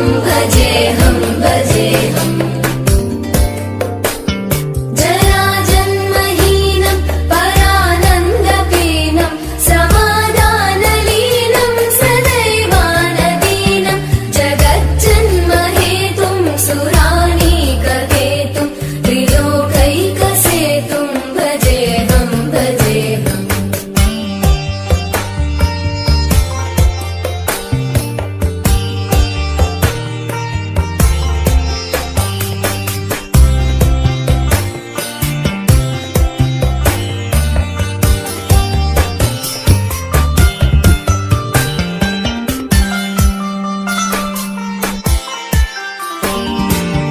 भजेऽहं भजेऽहम् जराजन्महीनं परानन्दपीनं समाधानलीनं सदैवानदीनं जगज्जन्महेतुं सुराणीकहेतुं त्रिलोकैकसेतुं भजेऽहं भजेऽहम्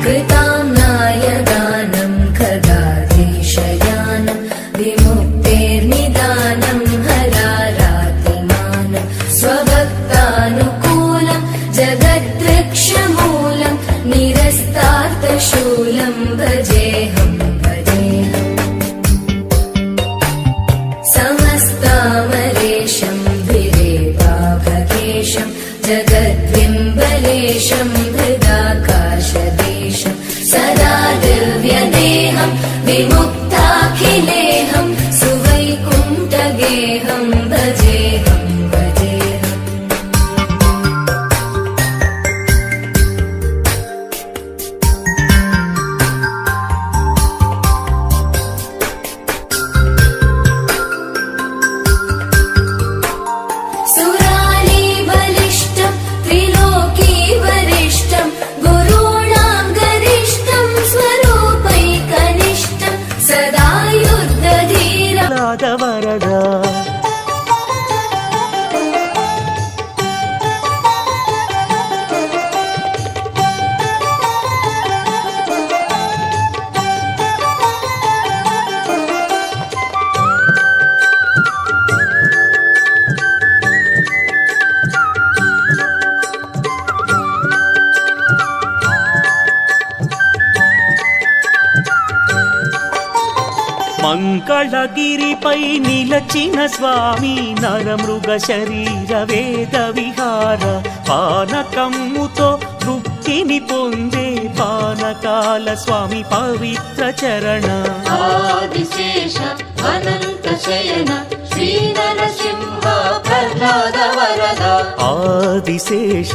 कृताम्नाय दानं खगाधीशयानं विमुक्तेर्निदानं हरारातिमानं स्वभक्तानुकूलं जगद्वृक्षमूलं निरस्तार्थशूलं भजेऽहं भजेऽहम् समस्तामरेशं धिरेवाभकेशं जगद्बिम्बलेशं हृदाकाशदेशं सदा दिव्यदेहं विमुक्ताखिलेहं सुवैकुण्ठगेहं भजेऽहं भजेऽहम् सुराली बलिष्ठं त्रिलोकी वरिष्ठं गुरूणां गरिष्ठं स्वरूपैकनिष्ठं सदा युद्धधीरं वरदा మంగళగిరిపై నిలచిన స్వామి నరమృగ శరీర వేద విహార పానకమ్ముతో తృప్తిని పొందే పానకాల స్వామి పవిత్ర చరణ ఆదిశేష అనంత శయన శ్రీ నరసింహ ప్రహ్లాద వరద ఆదిశేష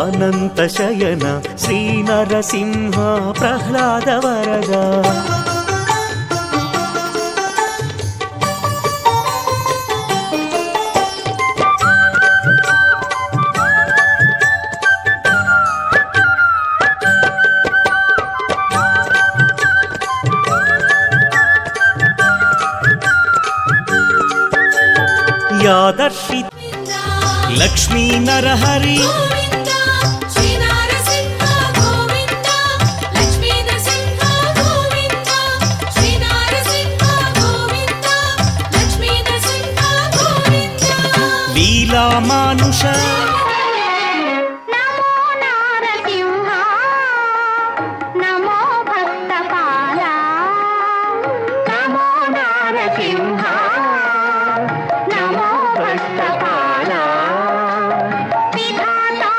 అనంత శయన శ్రీ నరసింహ ప్రహ్లాద వరద యాదర్శి లక్ష్మీ నరహరి లీలా మానుష విధాతా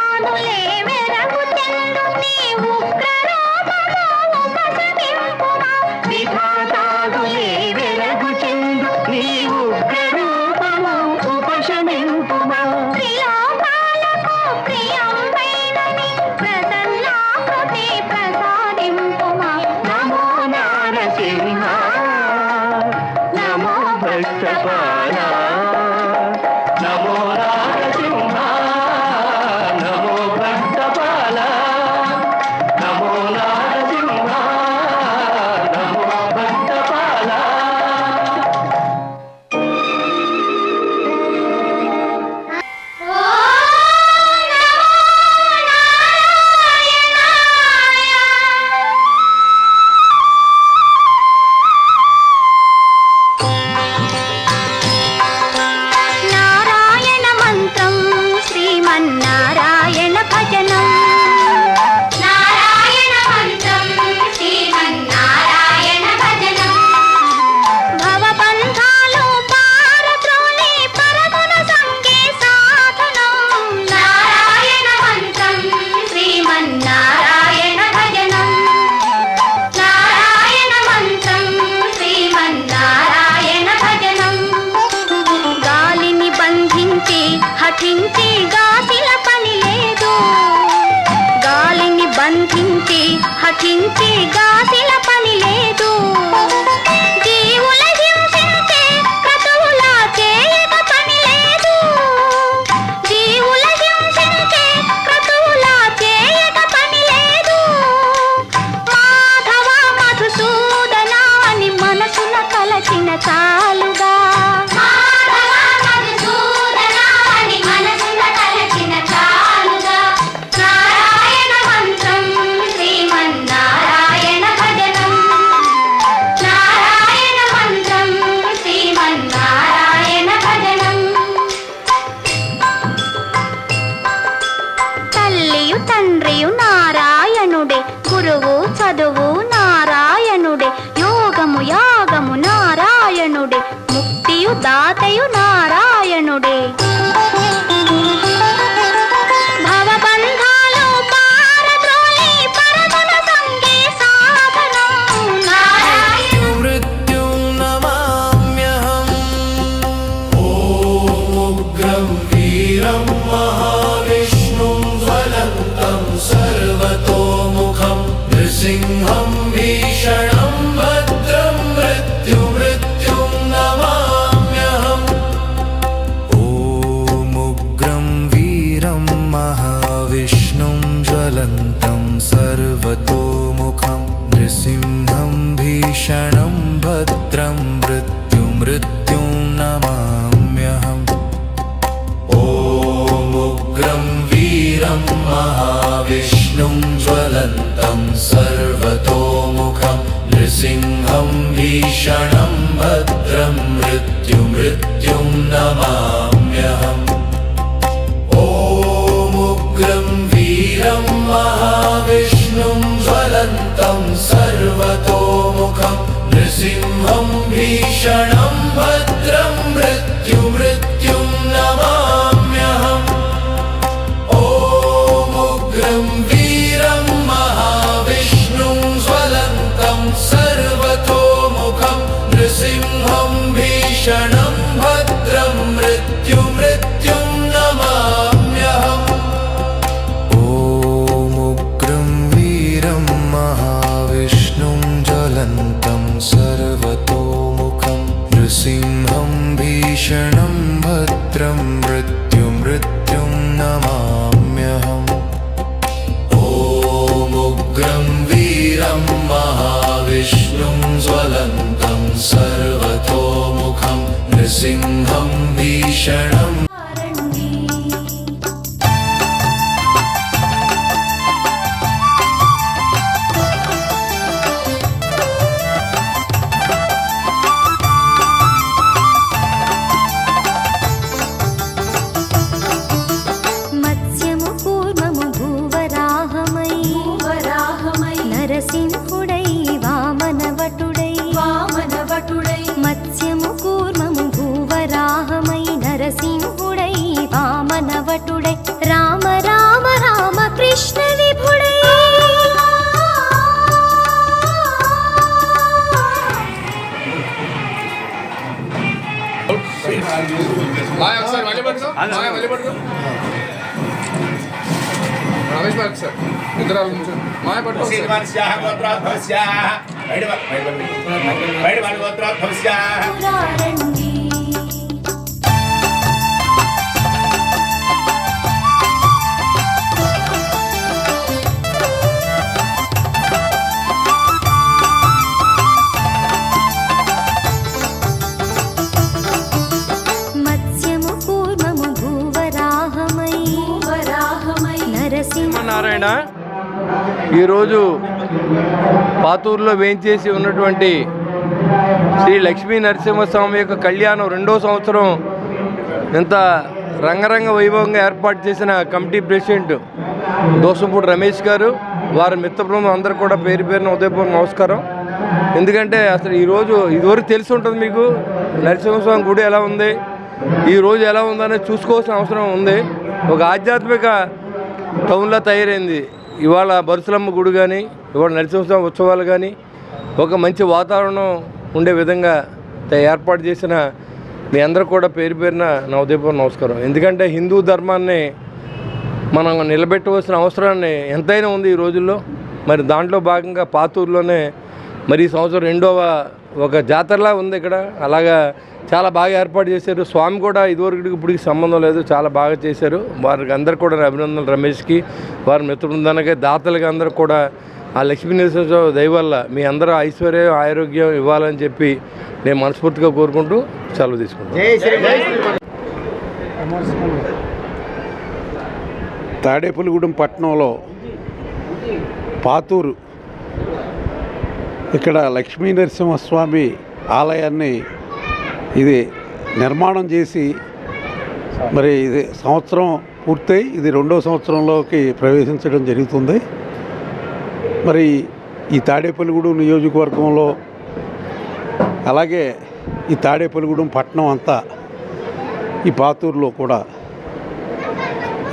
బంధించి హఠించి గాసిన పని లేదు. జీవుల హింసించే క్రతువులా చేయక పని లేదు. జీవుల హింసించే క్రతువులా చేయక పని లేదు. మాధవ మధుసూదన అని మనసున తలచిన చాలుగా. తండ్రియు నారాయణుడే, గురువు చదువు నారాయణుడే, యోగము యాగము నారాయణుడే, ముక్తియు దాతయు నారాయణుడే. భవబంధాలు పారద్రోలి పరమున సంగే సాధనం నారాయణ. మృత్యుం నమామ్యహం. ఓం ఉగ్రం వీరం మహావిష్ణుం జ్వలంతం సర్వతోముఖం నృసింహం భీషణం భద్రం మృత్యుం నమామ్యహం. ఓం ఉగ్రం వీరం మహావిష్ణుం జ్వలంతం సర్వతోముఖం నృసింహం భీషణం భద్రం మృత్యుం నమామ్యహం. ఓం ఉగ్రం వీరం మహావిష్ణుం జ్వలంతం సర్వతోముఖం నృసింహం భీషణం భద్రం మృత్యుం నమామ్యహం. ఓం ఉగ్రం వీరం మహావిష్ణుం జ్వలంతం సర్వతోముఖం నృసింహం భీషణం భద్రం మృత్యుం నమామ్యహం. ఓం ఉగ్రం వీరం మహావిష్ణుం జ్వలంతం సర్వతోముఖం నృసింహం భీషణం భద్రం మృత్యుం నమామ్యహం. ఓం ఉగ్రం వీరం మహావిష్ణుం జ్వలంతం సర్వతోముఖం నృసింహం భీషణం భద్రం మృత్యుం నమామ్యహం. ఓం ఉగ్రం వీరం మహావిష్ణుం జ్వలంతం సర్వతోముఖం నృసింహం భీషణం. మత్స్యము కూర్మము భూవరాహమై నరసింహుడై వామనవటుడై మత్స్యము కూర్మము భూవరాహమై నరసింహుడై వామనవటుడై రామ రామ రామ కృష్ణ విభుడై. రమేష్ బాబు సార్ ఇద్దరు మాయ పట్టు పురారండి. మత్స్యము కూర్మము భూవరాహమై నరసింహ. నారాయణ ఈరోజు పాతూరులో వేంచేసి ఉన్నటువంటి శ్రీ లక్ష్మీ నరసింహస్వామి యొక్క కళ్యాణం 2వ సంవత్సరం ఇంత రంగరంగ వైభవంగా ఏర్పాటు చేసిన కమిటీ ప్రెసిడెంట్ దోసంపూడి రమేష్ గారు, వారి మిత్రబృందం అందరూ కూడా పేరు పేరున ఉదయపూర్వ నమస్కారం. ఎందుకంటే అసలు ఈరోజు ఇదివరకు తెలిసి ఉంటుంది మీకు నరసింహస్వామి గుడి ఎలా ఉంది, ఈరోజు ఎలా ఉందనేది చూసుకోవాల్సిన అవసరం ఉంది. ఒక ఆధ్యాత్మిక టౌన్లో తయారైంది. ఇవాళ బరుసలమ్మ గుడి కానీ, ఇవాళ నరసింహస్వామి ఉత్సవాలు కానీ ఒక మంచి వాతావరణం ఉండే విధంగా ఏర్పాటు చేసిన మీ అందరూ కూడా పేరు పేరున నా ఉదయపూర్వ నమస్కారం. ఎందుకంటే హిందూ ధర్మాన్ని మనం నిలబెట్టవలసిన అవసరాన్ని ఎంతైనా ఉంది ఈ రోజుల్లో. మరి దాంట్లో భాగంగా పాతూరులోనే మరి ఈ సంవత్సరం రెండవ ఒక జాతరలా ఉంది ఇక్కడ. అలాగా చాలా బాగా ఏర్పాటు చేశారు. స్వామి కూడా ఇదివరకు ఇప్పటికి సంబంధం లేదు, చాలా బాగా చేశారు. వారికి అందరు కూడా అభినందనలు, రమేష్కి వారి మిత్ర బృందానికి, దాతలకి అందరూ కూడా ఆ లక్ష్మీ నరసింహ దయ వల్ల మీ అందరూ ఐశ్వర్యం ఆరోగ్యం ఇవ్వాలని చెప్పి నేను మనస్ఫూర్తిగా కోరుకుంటూ సెలవు తీసుకుంటాను. తాడేపల్లిగూడెం పట్టణంలో పాతూరు ఇక్కడ లక్ష్మీ నరసింహస్వామి ఆలయాన్ని ఇది నిర్మాణం చేసి మరి ఇది సంవత్సరం పూర్తయి ఇది 2వ సంవత్సరంలోకి ప్రవేశించడం జరుగుతుంది. మరి ఈ తాడేపల్లిగూడెం నియోజకవర్గంలో అలాగే ఈ తాడేపల్లిగూడెం పట్టణం అంతా ఈ పాతూరులో కూడా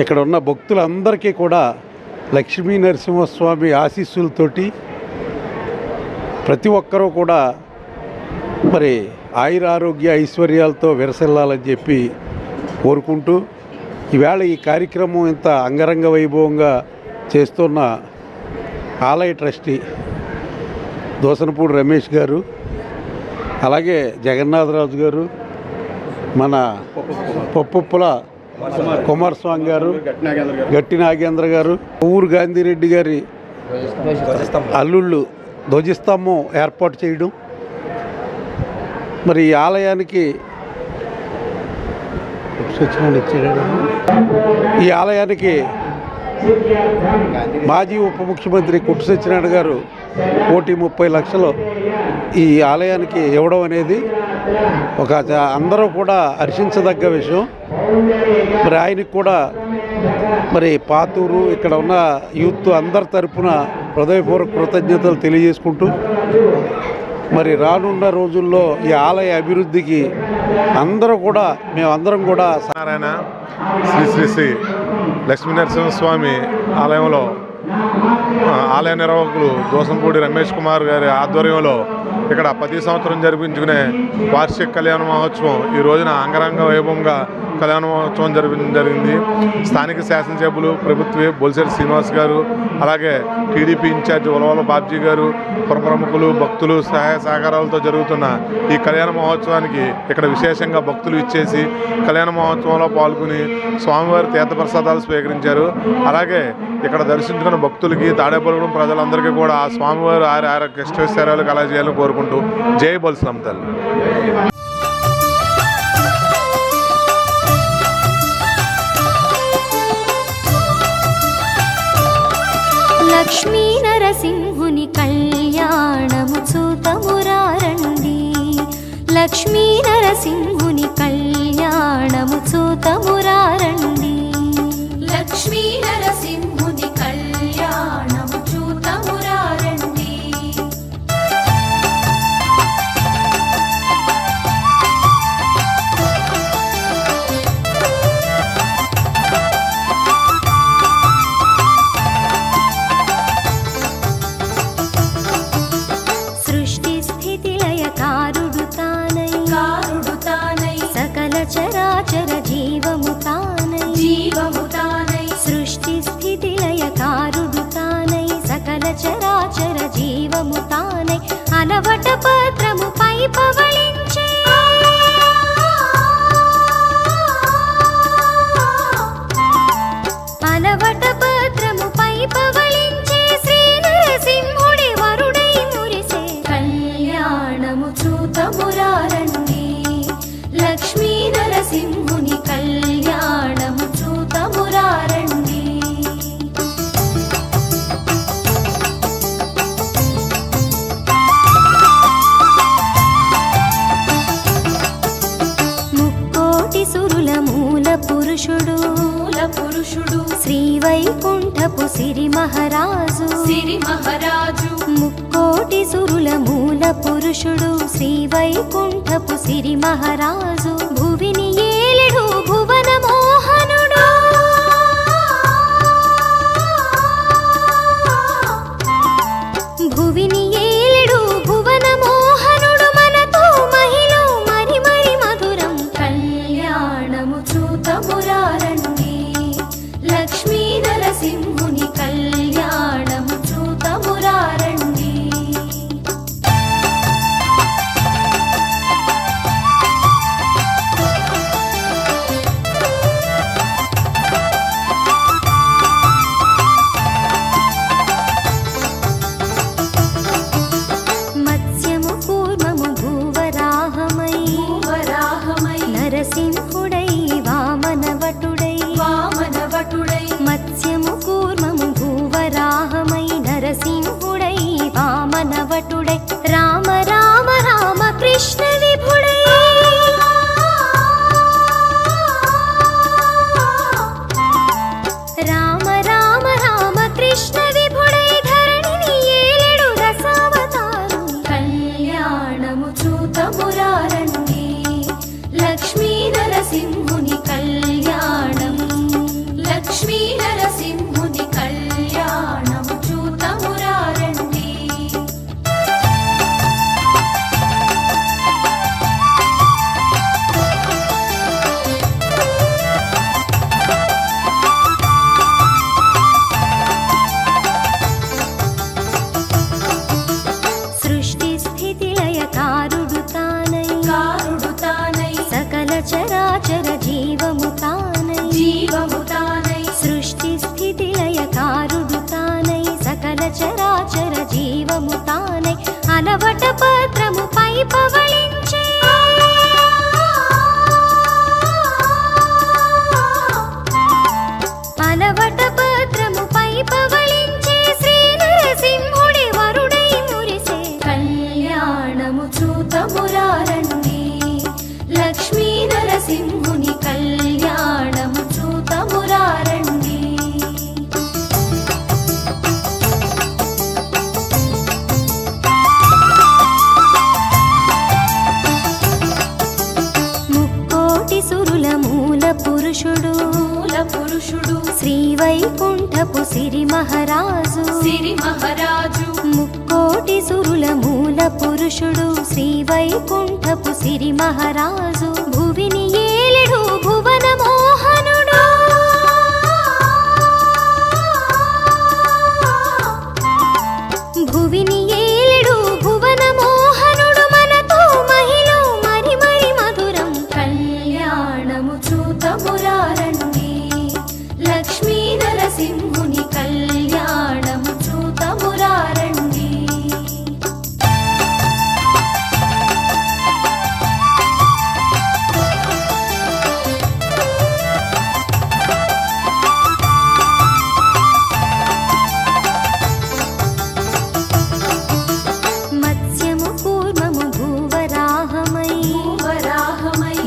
ఇక్కడ ఉన్న భక్తులందరికీ కూడా లక్ష్మీ నరసింహస్వామి ఆశీస్సులతోటి ప్రతి ఒక్కరూ కూడా మరి ఆయురారోగ్య ఐశ్వర్యాలతో విరసిల్లాలని చెప్పి కోరుకుంటూ ఈవేళ ఈ కార్యక్రమం ఇంత అంగరంగ వైభవంగా చేస్తున్న ఆలయ ట్రస్టీ దోసనపూడి రమేష్ గారు, అలాగే జగన్నాథరాజు గారు, మన పొప్పుల కుమారస్వామి గారు, గట్టి నాగేంద్ర గారు, ఊరు గాంధీరెడ్డి గారి అల్లుళ్ళు ధ్వజస్తంభం ఏర్పాటు చేయడం, మరి ఈ ఆలయానికి మాజీ ఉప ముఖ్యమంత్రి కుట్టు సత్యనారాయణ గారు 1,30,00,000 ఈ ఆలయానికి ఇవ్వడం అనేది ఒక అందరూ కూడా హర్షించదగ్గ విషయం. మరి ఆయనకు కూడా మరి పాతూరు ఇక్కడ ఉన్న యూత్ అందరి తరపున హృదయపూర్వక కృతజ్ఞతలు తెలియజేసుకుంటూ మరి రానున్న రోజుల్లో ఈ ఆలయ అభివృద్ధికి మేమందరం కూడా నారాయణ శ్రీ శ్రీ లక్ష్మీ నరసింహస్వామి ఆలయంలో ఆలయ నిర్వాహకులు దోసంపూడి రమేష్ కుమార్ గారి ఆధ్వర్యంలో ఇక్కడ ప్రతి సంవత్సరం జరిపించుకునే వార్షిక కళ్యాణ మహోత్సవం ఈ రోజున అంగరంగ వైభవంగా కళ్యాణ మహోత్సవం జరిగింది. స్థానిక శాసనసభ్యులు ప్రభుత్వ బొలిశెట్టి శ్రీనివాస్ గారు, అలాగే టీడీపీ ఇన్ఛార్జి ఉలవల బాబ్జీ గారు, ప్రముఖులు, భక్తులు సహాయ సహకారాలతో జరుగుతున్న ఈ కళ్యాణ మహోత్సవానికి ఇక్కడ విశేషంగా భక్తులు ఇచ్చేసి కళ్యాణ మహోత్సవంలో పాల్గొని స్వామివారి తీర్థప్రసాదాలు స్వీకరించారు. అలాగే ఇక్కడ దర్శించుకున్న భక్తులకి, తాడేపల్లిగూడెం ప్రజలందరికీ కూడా ఆ స్వామివారు ఆరోగ్య ఇష్టైశ్వర్యాలు కలగజేయాలని కోరుకుంటూ జై బొలిసెమ్మ తల్లి. లక్ష్మీ నరసింహుని కళ్యాణము చూతమురారండి, లక్ష్మీ నరసింహుని కళ్యాణము చూతమురారండి, లక్ష్మీ నరసింహుని కళ్యాణము చూతమురారండి. సృష్టి స్థితి లయకారుడు తానై, సకల చరాచర జీవము తానై, సృష్టి స్థితి లయకారుడు తానై, సకల చరాచర జీవము తానై, అలవట పత్రము పై పవళించే, అలవట పత్రము పై పవళించే శ్రీ నరసింహుడి వరుడై మురిసే కళ్యాణము చూతమురారండి, లక్ష్మీ నరసింహుని కళ్యాణము చూతమురారండి. ముక్కోటి సురుల మూల పురుషుడు శ్రీ వైకుంఠపు సిరి మహారాజు, ముక్కోటి సురుల మూల పురుషుడు శ్రీ వైకుంఠపు సిరి మహారాజు, భువిని ఏలెడు భువన మోహనుడు, భువిని ఏలెడు భువన మోహనుడు, మనతో మహిళ మరి మరి మధురం కళ్యాణము చూతమురారండి, లక్ష్మీ వటపత్రముపై పవళించే అలవటపత్రముపై పవళించే శ్రీ నరసింహుడి వరుడై మురిసే కళ్యాణము చూతమురారండి లక్ష్మీ నరసింహుని కళ్యాణము చూతమురారండి. ముక్కోటి సురుల మూల పురుషుడు శ్రీ వైకుంఠపు సిరి మహారాజు ముక్కోటి సురుల మూల పురుషుడు శ్రీ వైకుంఠపు సిరి మహారాజు భువిని ఏలెడు భువన మోహనుడు భువిని ఏలెడు భువన మోహనుడు మనతో మహిళ మరి మరి మధురం కళ్యాణము చూతమురారండి లక్ష్మీ నరసింహుని కళ్యాణము చూతమురారండి. మత్స్యము కూర్మము భూవరాహమై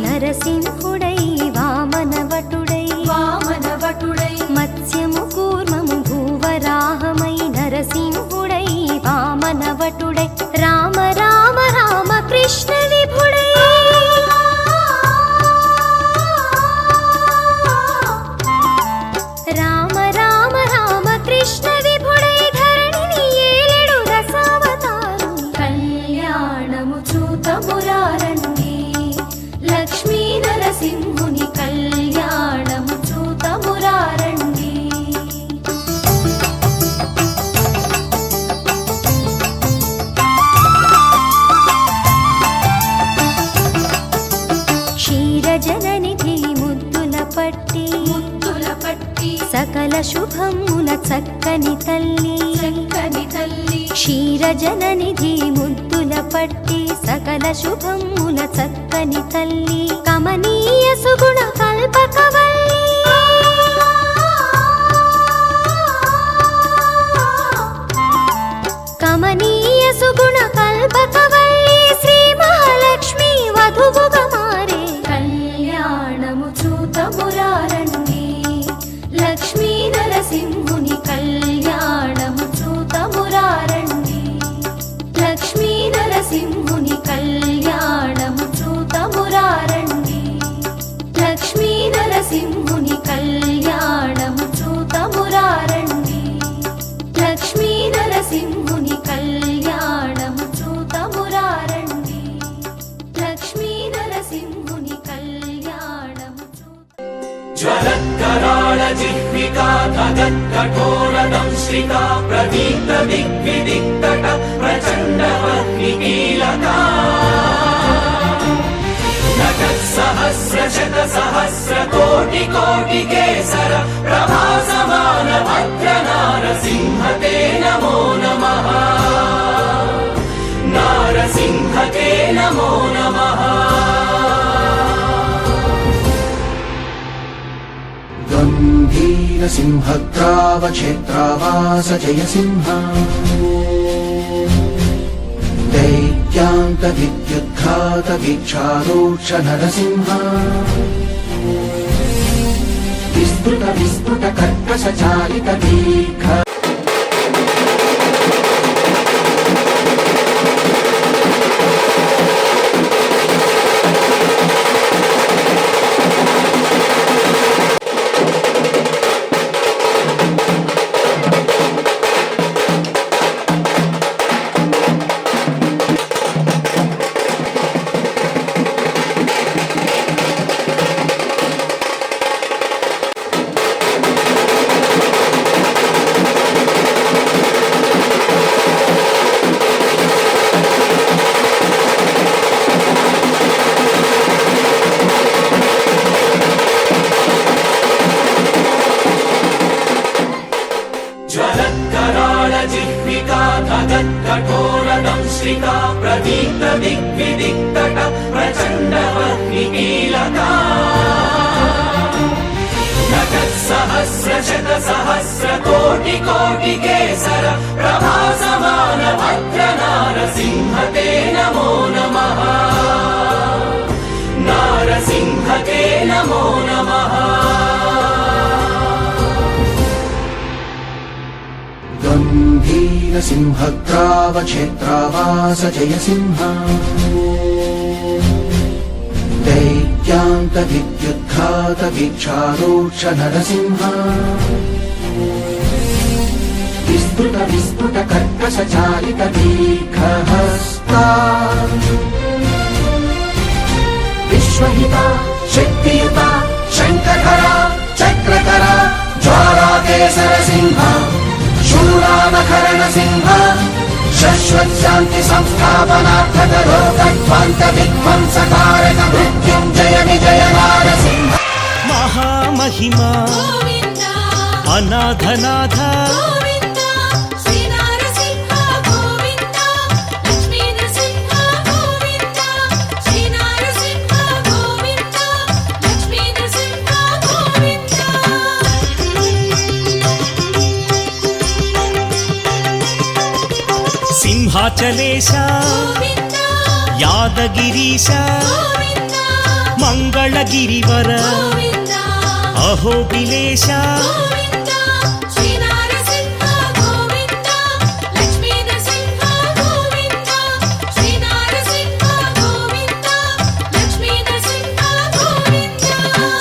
నరసింహుడై వామనవటుడై మత్స్యము కూర్మము భూవరాహమై నరసింహుడై వామనవటుడై రామ రామ రామ కృష్ణ విభుడై రామ రామ రామ కృష్ణ విభుడై ధరణిని ఏలెడు దశావతారు కళ్యాణము చూతమురారండి లక్ష్మీ నరసింహుని కళ్యాణము చూతమురారండి. క్షీరజననిధి ముద్దుల పట్టి సకల శుభముల చక్కని తల్లి క్షీరజననిధి ముద్దుల పట్టి సకల శుభముల చక్కని తల్లి కమనీయ సుగుణ కల్పకవల్లి కమనీయ సుగుణ కల్పకవల్లి శ్రీ మహాలక్ష్మి వధువుగా మారే కళ్యాణము చూతమురారండి లక్ష్మీ నరసింహుని కళ్యాణము చూతమురారండి లక్ష్మీ నరసింహుని కళ్యాణము చూతమురారండి లక్ష్మీ నరసింహుని కళ్యాణము చూతమురారండి లక్ష్మీ నరసింహుని కళ్యాణము చూతమురారండి లక్ష్మీ నరసింహుని కళ్యాణము జ్వలత్కరాళ జిహ్వికా కఠోరదంశ్రికా ప్రదీప్త దిగ్విదిక్తట ప్రచండ వహ్నికీలకా నటత్సహస్ర శత సహస్ర కోటి కోటి కేసర ప్రభాసమాన భద్ర నారసింహతే నమో నమః నారసింహతే నమో నమః. गम्भीर सिंहग्रावक्षेत्रावास जय सिंह दैत्यान्त विद्युद्घात वीक्षारोक्ष नरसिंह विस्तृत विस्फुट कर्कश चालित दीर्घ कराळ जिह्विका धगत्कठोरदंश्रिका प्रदीप्त दिग्विदिक्तट प्रचण्ड वह्निकीलका सहस्र सहस्र कोटि कोटि केसर प्रभासमान भद्र नारसिंह ते नमो नमः नारसिंह ते नमो नमः गम्भीर सिंहग्रावक्षेत्रावास जय सिंह दैत्यान्त विद्युद्घात वीक्षारोक्ष नरसिंह विस्तृत विस्फुट कर्कश चालित दीर्घहस्ता विश्वहिता शक्तियुता शङ्खकरा चक्रकरा ज्वालाकेसर सिंह शूरानखरण सिंह शश्वत शांति संस्थापनार्थक लोकध्वंत विध्वंसकारक मृत्युंजय विजय नारसिंह महामहिमा अनाथनाथ सिंहाचलेश यादगिरीश मंगलगिरिवर अहोबिलेश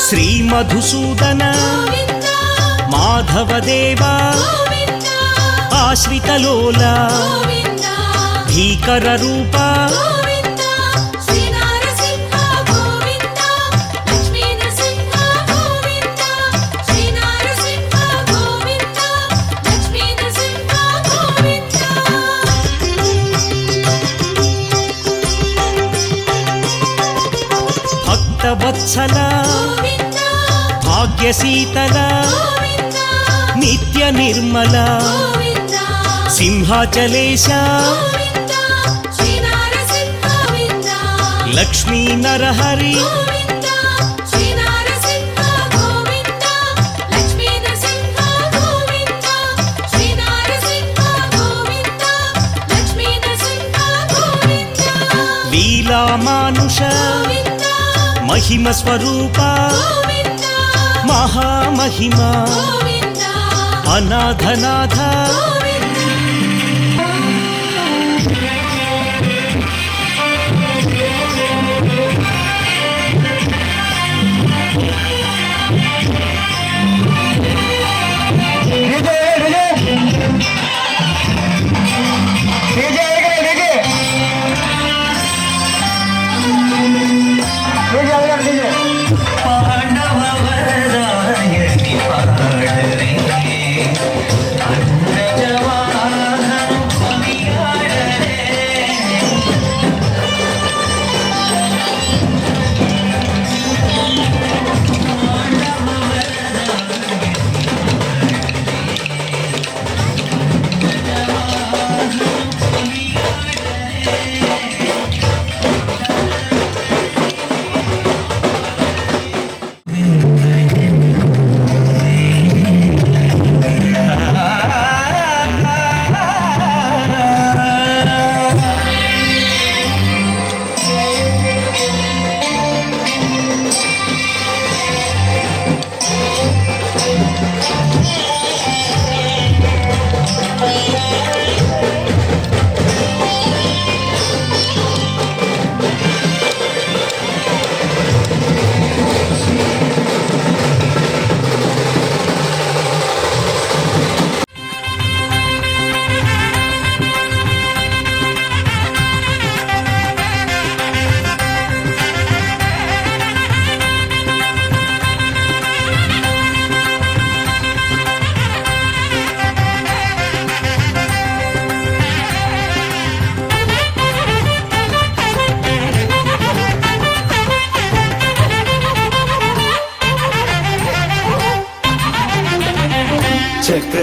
श्री मधुसूदन माधवदेवा आश्रितलोला भीकर रूपा भक्तवत्सल भाग्यशीतल नित्य निर्मल सिंहाचलेश लक्ष्मी नरहरि लीला मानुष महिम स्वरूपा महामहिमा अनाथनाथ पांडव वरदायनि पाडरे अन्नजा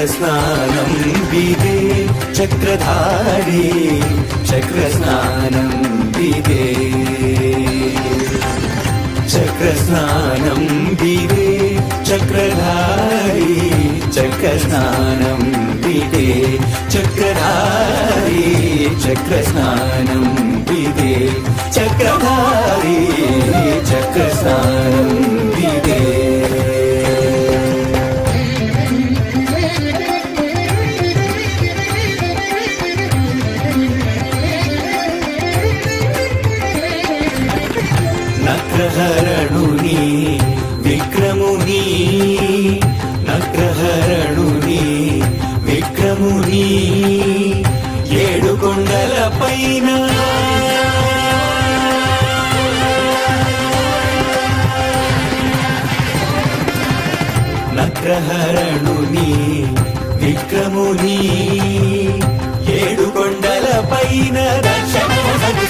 చక్రస్నానం విదే చక్రధారి చక్రస్నానం విదే చక్రస్నానం విదే చక్రధారి చక్రస్నానం విదే చక్రధారి చక్రస్నానం విదే చక్రధారి చక్రస్నానం విదే నగ్రహరణుని విక్రముని నగ్రహరణుని విక్రముని ఏడు కొండల పైన నగ్రహరణుని విక్రముని ఏడు కొండల పైన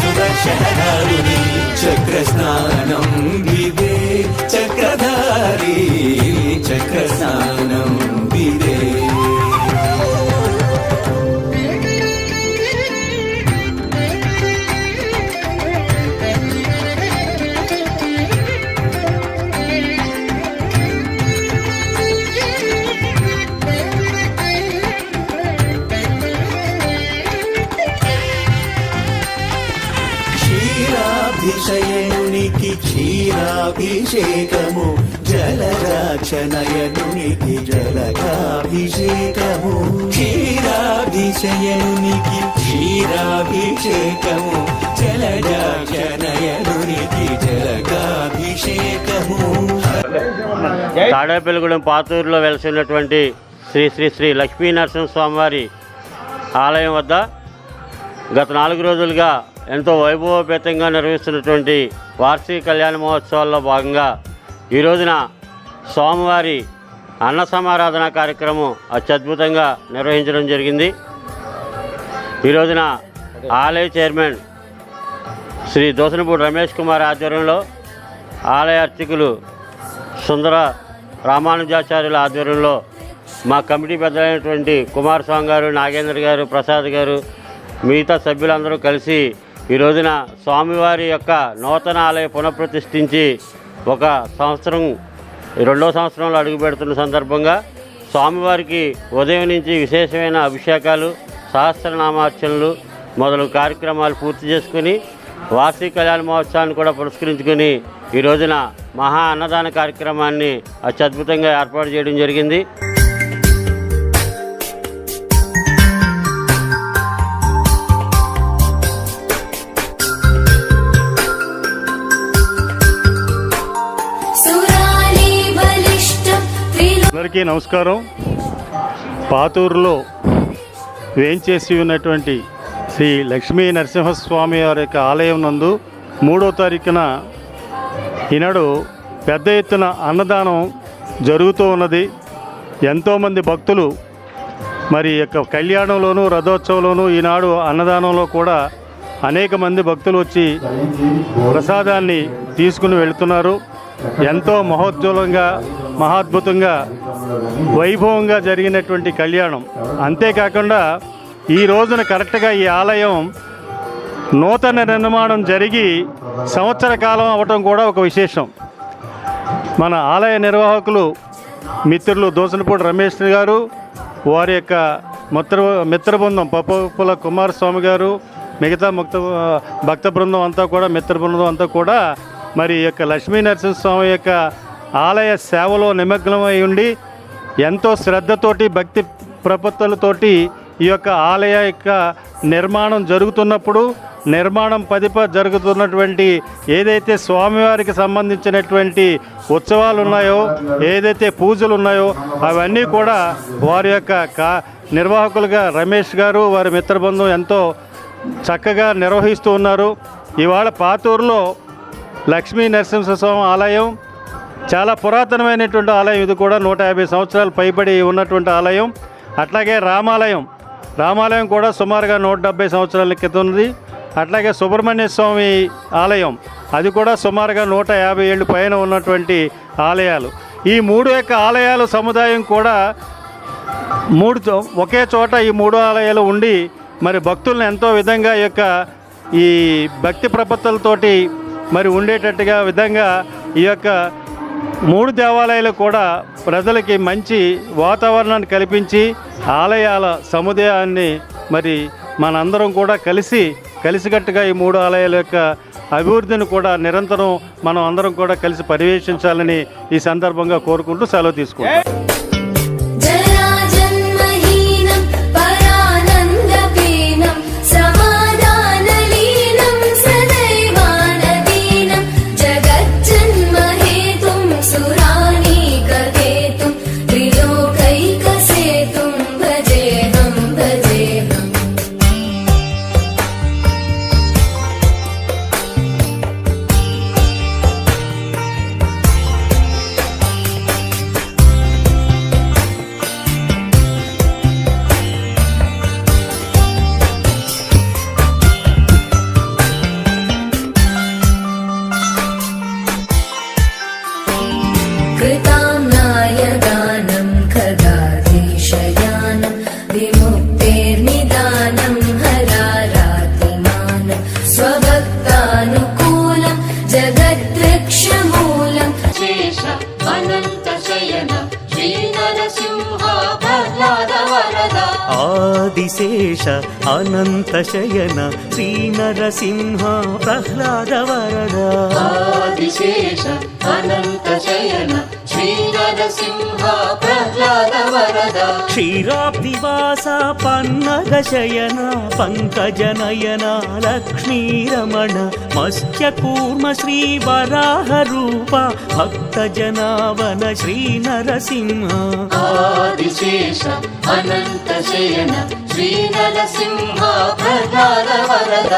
సుదర్శనధారుని చక్రస్నానం విదే చక్రధారి చక్రస్నానం విదే క్షీరాభిషయనునికి క్షీరాభిషేకము జలజాక్షనయనునికి జలకాభిషేకము క్షీరాభిషయనునికి క్షీరాభిషేకము జలజాక్షనయనునికి జలకాభిషేకము. తాడేపల్లిగూడెం పాతూరులో వెలసినటువంటి శ్రీ శ్రీ శ్రీ లక్ష్మీ నరసింహస్వామివారి ఆలయం వద్ద గత 4 రోజులుగా ఎంతో వైభవపేతంగా నిర్వహిస్తున్నటువంటి వార్షిక కళ్యాణ మహోత్సవాల్లో భాగంగా ఈ రోజున స్వామివారి అన్న సమారాధన కార్యక్రమం అత్యద్భుతంగా నిర్వహించడం జరిగింది. ఈ రోజున ఆలయ చైర్మన్ శ్రీ దోసనపూడి రమేష్ కుమార్ ఆధ్వర్యంలో ఆలయ అర్చకులు సుందర రామానుజాచార్యుల ఆధ్వర్యంలో మా కమిటీ పెద్దలైనటువంటి కుమారస్వామి గారు, నాగేంద్ర గారు, ప్రసాద్ గారు, మిగతా సభ్యులందరూ కలిసి ఈ రోజున స్వామివారి యొక్క నూతన ఆలయ పునఃప్రతిష్ఠించి ఒక సంవత్సరం 2వ సంవత్సరంలో అడుగు పెడుతున్న సందర్భంగా స్వామివారికి ఉదయం నుంచి విశేషమైన అభిషేకాలు, సహస్రనామార్చనలు మొదలు కార్యక్రమాలు పూర్తి చేసుకుని వార్షిక కళ్యాణ మహోత్సవాన్ని కూడా పురస్కరించుకొని ఈ రోజున మహా అన్నదాన కార్యక్రమాన్ని అత్యద్భుతంగా ఏర్పాటు చేయడం జరిగింది. అందరికీ నమస్కారం. పాతూరులో వేంచేసి ఉన్నటువంటి శ్రీ లక్ష్మీ నరసింహస్వామి వారి యొక్క ఆలయం నందు 3వ తారీఖున ఈనాడు పెద్ద ఎత్తున అన్నదానం జరుగుతూ ఉన్నది. ఎంతోమంది భక్తులు మరి యొక్క కళ్యాణంలోనూ రథోత్సవంలోనూ ఈనాడు అన్నదానంలో కూడా అనేక మంది భక్తులు వచ్చి ప్రసాదాన్ని తీసుకుని వెళుతున్నారు. ఎంతో మహోజ్వలంగా, మహాద్భుతంగా, వైభవంగా జరిగినటువంటి కళ్యాణం. అంతేకాకుండా ఈ రోజున కరెక్ట్గా ఈ ఆలయం నూతన నిర్మాణం జరిగి సంవత్సర కాలం అవ్వటం కూడా ఒక విశేషం. మన ఆలయ నిర్వాహకులు మిత్రులు దోసనపూడి రమేష్ గారు, వారి యొక్క మిత్ర బృందం పప్పుల కుమారస్వామి గారు, మిగతా భక్త బృందం అంతా కూడా, మిత్ర బృందం అంతా కూడా మరి ఈ యొక్క లక్ష్మీ నరసింహస్వామి యొక్క ఆలయ సేవలో నిమగ్నమై ఉండి ఎంతో శ్రద్ధతోటి, భక్తి ప్రపత్తులతోటి ఈ యొక్క ఆలయ యొక్క నిర్మాణం జరుగుతున్నప్పుడు, నిర్మాణం జరుగుతున్నటువంటి ఏదైతే స్వామివారికి సంబంధించినటువంటి ఉత్సవాలు ఉన్నాయో, ఏదైతే పూజలు ఉన్నాయో అవన్నీ కూడా వారి యొక్క నిర్వాహకులుగా రమేష్ గారు, వారి మిత్రబృందం ఎంతో చక్కగా నిర్వహిస్తూ ఉన్నారు. ఇవాళ పాతూరులో లక్ష్మీ నరసింహస్వామి ఆలయం చాలా పురాతనమైనటువంటి ఆలయం. ఇది కూడా 150 సంవత్సరాలు పైబడి ఉన్నటువంటి ఆలయం. అట్లాగే రామాలయం కూడా సుమారుగా 170 సంవత్సరాల క్రితం ఉంది. అట్లాగే సుబ్రహ్మణ్య స్వామి ఆలయం, అది కూడా సుమారుగా 150 ఏళ్ళు పైన ఉన్నటువంటి ఆలయాలు. ఈ 3 యొక్క ఆలయాల సముదాయం కూడా ఒకే చోట ఈ 3 ఆలయాలు ఉండి మరి భక్తులను ఎంతో విధంగా ఈ భక్తి ప్రపత్తులతోటి మరి ఉండేటట్టుగా విధంగా ఈ యొక్క 3 దేవాలయాలు కూడా ప్రజలకి మంచి వాతావరణాన్ని కల్పించి ఆలయాల సముదాయాన్ని మరి మనందరం కూడా కలిసికట్టుగా ఈ 3 ఆలయాల యొక్క అభివృద్ధిని కూడా నిరంతరం మనం అందరం కూడా కలిసి పర్యవేక్షించాలని ఈ సందర్భంగా కోరుకుంటూ సెలవు తీసుకుంటాం. ఆదిశేష అనంత శయన శ్రీ నరసింహ ప్రహ్లాద వరద. ఆదిశేష అనంత శయన శ్రీ నరసింహ ప్రహ్లాద వరద. క్షీరాబ్దివాస పన్నగ శయన పంకజ నయన లక్ష్మీ రమణ మత్స్య కూర్మ శ్రీ వరాహ రూప భక్త జనావన శ్రీ నరసింహ. ఆదిశేష అనంత శయన శ్రీ నరసింహ ప్రహ్లాద వరద.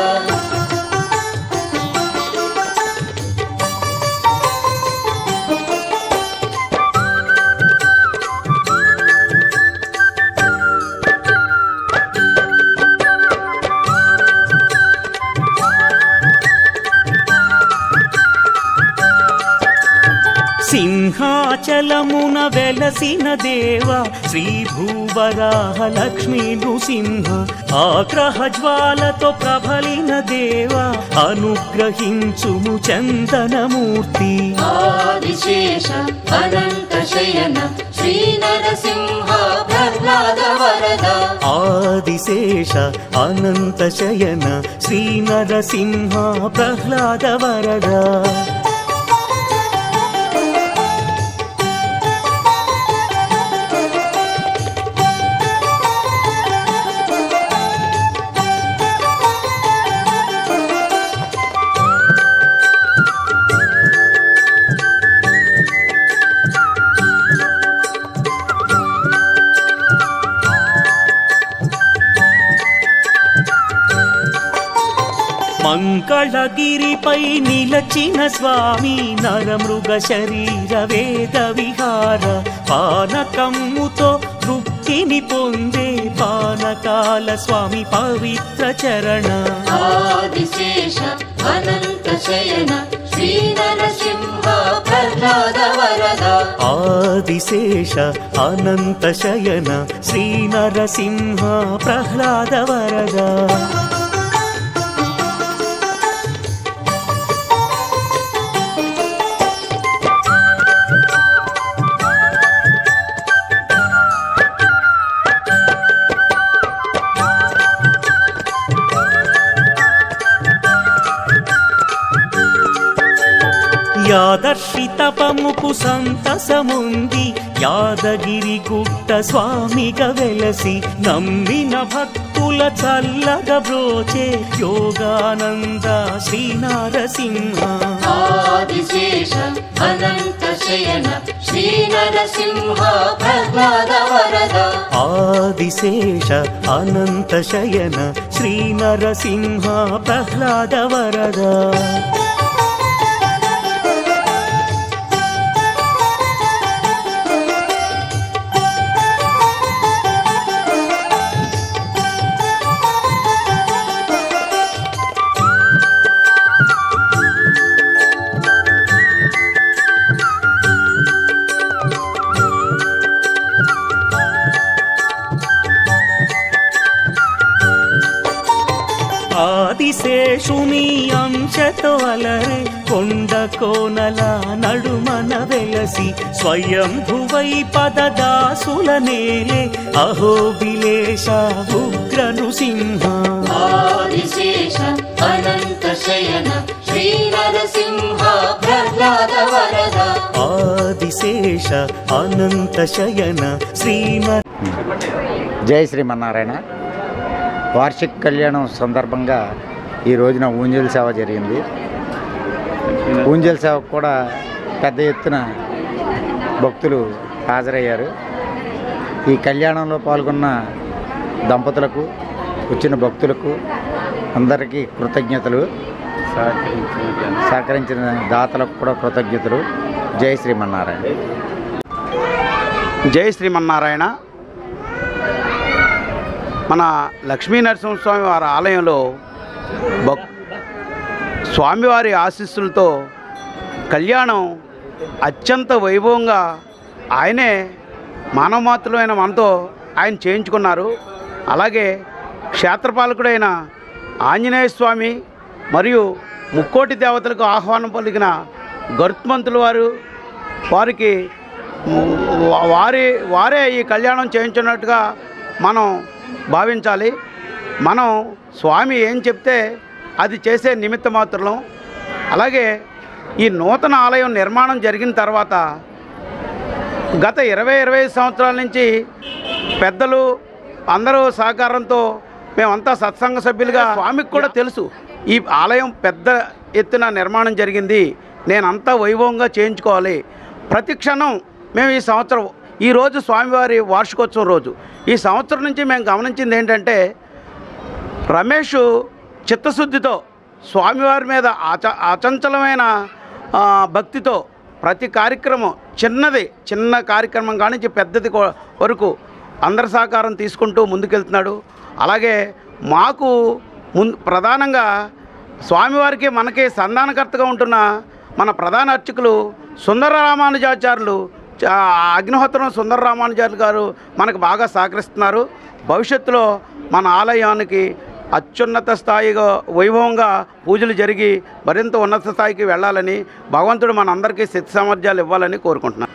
సింహాచలమున వెలసిన దేవ శ్రీ భూవరాహ లక్ష్మీ నృసింహ. ఆగ్రహ జ్వాలతో ప్రబలిన దేవ అనుగ్రహించుము చందనమూర్తి. ఆదిశేష అనంత శయన శ్రీ నరసింహ ప్రహ్లాద వరద. ఆదిశేష అనంత శయన శ్రీ నరసింహ ప్రహ్లాద వరద. మంగళగిరిపై నిలచిన స్వామి నరమృగ శరీర వేద విహార. పానకమ్ముతో తృప్తిని పొందే పానకాల స్వామి పవిత్ర చరణ. ఆదిశేష అనంత శయన శ్రీ నరసింహ ప్రహ్లాద వరద. ఆదిశేష అనంత శయన శ్రీ నరసింహ ప్రహ్లాద వరద. యాదర్శి తపముకు సంతసముంది యాదగిరి గుట్ట స్వామిగా వెలసి. నమ్మిన భక్తుల చల్లగా బ్రోచే యోగానంద శ్రీ నరసింహ. ఆదిశేష అనంత శయన శ్రీ నరసింహ ప్రహ్లాద వరద. ఆదిశేష అనంత శయన శ్రీ నరసింహ ప్రహ్లాద వరద. ఆదిశేషుని అంశతో అలరే కొండ కోనల నడుమన వెలసి స్వయంభువై పదదాసుల నేలే అహోబిలేశ ఉగ్ర నృసింహ ఆదిశేష అనంత శయన శ్రీ నరసింహ ప్రహ్లాద వరద ఆదిశేష అనంత శయన శ్రీనర. జై శ్రీమన్నారాయణ. వార్షిక కళ్యాణం సందర్భంగా ఈ రోజున ఊంజల్ సేవ జరిగింది. ఊంజల్ సేవకు కూడా పెద్ద ఎత్తున భక్తులు హాజరయ్యారు. ఈ కళ్యాణంలో పాల్గొన్న దంపతులకు, వచ్చిన భక్తులకు అందరికీ కృతజ్ఞతలు. సహకరించిన దాతలకు కూడా కృతజ్ఞతలు. జై శ్రీమన్నారాయణ. జై శ్రీమన్నారాయణ. మన లక్ష్మీ నరసింహస్వామి వారి ఆలయంలో స్వామివారి ఆశీస్సులతో కళ్యాణం అత్యంత వైభవంగా ఆయనే మానవమాతృమైన మనతో ఆయన చేయించుకున్నారు. అలాగే క్షేత్రపాలకుడైన ఆంజనేయ స్వామి మరియు ముక్కోటి దేవతలకు ఆహ్వానం పలికిన గరుత్మంతుల వారికి వారే ఈ కళ్యాణం చేయించున్నట్టుగా మనం భావించాలి. మనం స్వామి ఏం చెప్తే అది చేసే నిమిత్త మాత్రం. అలాగే ఈ నూతన ఆలయం నిర్మాణం జరిగిన తర్వాత గత 20-25 సంవత్సరాల నుంచి పెద్దలు అందరూ సహకారంతో మేమంతా సత్సంగ సభ్యులుగా, స్వామికి కూడా తెలుసు ఈ ఆలయం పెద్ద ఎత్తున నిర్మాణం జరిగింది, నేనంతా వైభవంగా చేయించుకోవాలి. ప్రతి క్షణం మేము ఈ సంవత్సరం, ఈరోజు స్వామివారి వార్షికోత్సవం రోజు, ఈ సంవత్సరం నుంచి మేము గమనించింది ఏంటంటే రమేష్ చిత్తశుద్ధితో స్వామివారి మీద అచంచలమైన భక్తితో ప్రతి కార్యక్రమం చిన్న కార్యక్రమం కానించి పెద్దది వరకు అందరి సహకారం తీసుకుంటూ ముందుకెళ్తున్నాడు. అలాగే మాకు ప్రధానంగా స్వామివారికి మనకి సంధానకర్తగా ఉంటున్న మన ప్రధాన అర్చకులు సుందర రామానుజాచార్యులు, అగ్నిహోత్రం సుందర రామానుజాచార్యులు గారు మనకు బాగా సహకరిస్తున్నారు. భవిష్యత్తులో మన ఆలయానికి అత్యున్నత స్థాయిగా వైభవంగా పూజలు జరిగి మరింత ఉన్నత స్థాయికి వెళ్ళాలని భగవంతుడు మన అందరికీ శక్తి సామర్థ్యాలు ఇవ్వాలని కోరుకుంటున్నాను.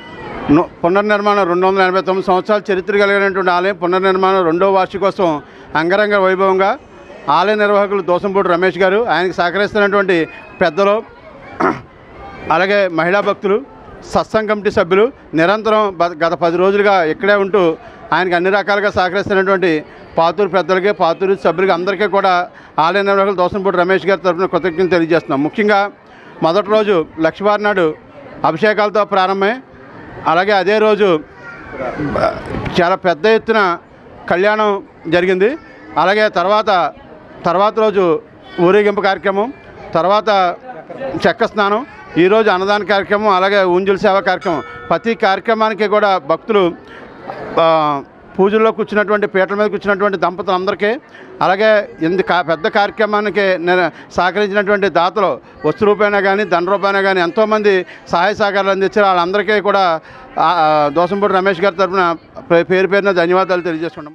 పునర్నిర్మాణం 289 సంవత్సరాల చరిత్ర కలిగినటువంటి ఆలయం పునర్నిర్మాణం 2వ వార్షికోత్సవం అంగరంగ వైభవంగా ఆలయ నిర్వాహకులు దోసంపూడి రమేష్ గారు, ఆయనకు సహకరిస్తున్నటువంటి పెద్దలు, అలాగే మహిళా భక్తులు, సత్సంగ కమిటీ సభ్యులు నిరంతరం గత 10 రోజులుగా ఇక్కడే ఉంటూ ఆయనకు అన్ని రకాలుగా సహకరిస్తున్నటువంటి పాతూరు పెద్దలకి, పాతూరు సభ్యులకి అందరికీ కూడా ఆలయ నిర్వాహకులు దోసంపూడి రమేష్ గారి తరఫున కృతజ్ఞతలు తెలియజేస్తున్నాం. ముఖ్యంగా మొదటి రోజు లక్షవారి నాడు అభిషేకాలతో ప్రారంభమై అలాగే అదే రోజు చాలా పెద్ద ఎత్తున కళ్యాణం జరిగింది. అలాగే తర్వాత రోజు ఊరేగింపు కార్యక్రమం, తర్వాత చెక్క స్నానం, ఈరోజు అన్నదాన కార్యక్రమం, అలాగే ఊంజల్ సేవ కార్యక్రమం. ప్రతి కార్యక్రమానికి కూడా భక్తులు పూజల్లో కూర్చున్నటువంటి పీటల మీద కూర్చున్నటువంటి దంపతులందరికీ, అలాగే పెద్ద కార్యక్రమానికి సహకరించినటువంటి దాతలు వస్తు రూపైనా కానీ ధన రూపైనా కానీ ఎంతోమంది సహాయ సహకారాలు అందించారు. వాళ్ళందరికీ కూడా దోసంపూడి రమేష్ గారి తరఫున పేరు పేరున ధన్యవాదాలు తెలియజేసుకున్నాం.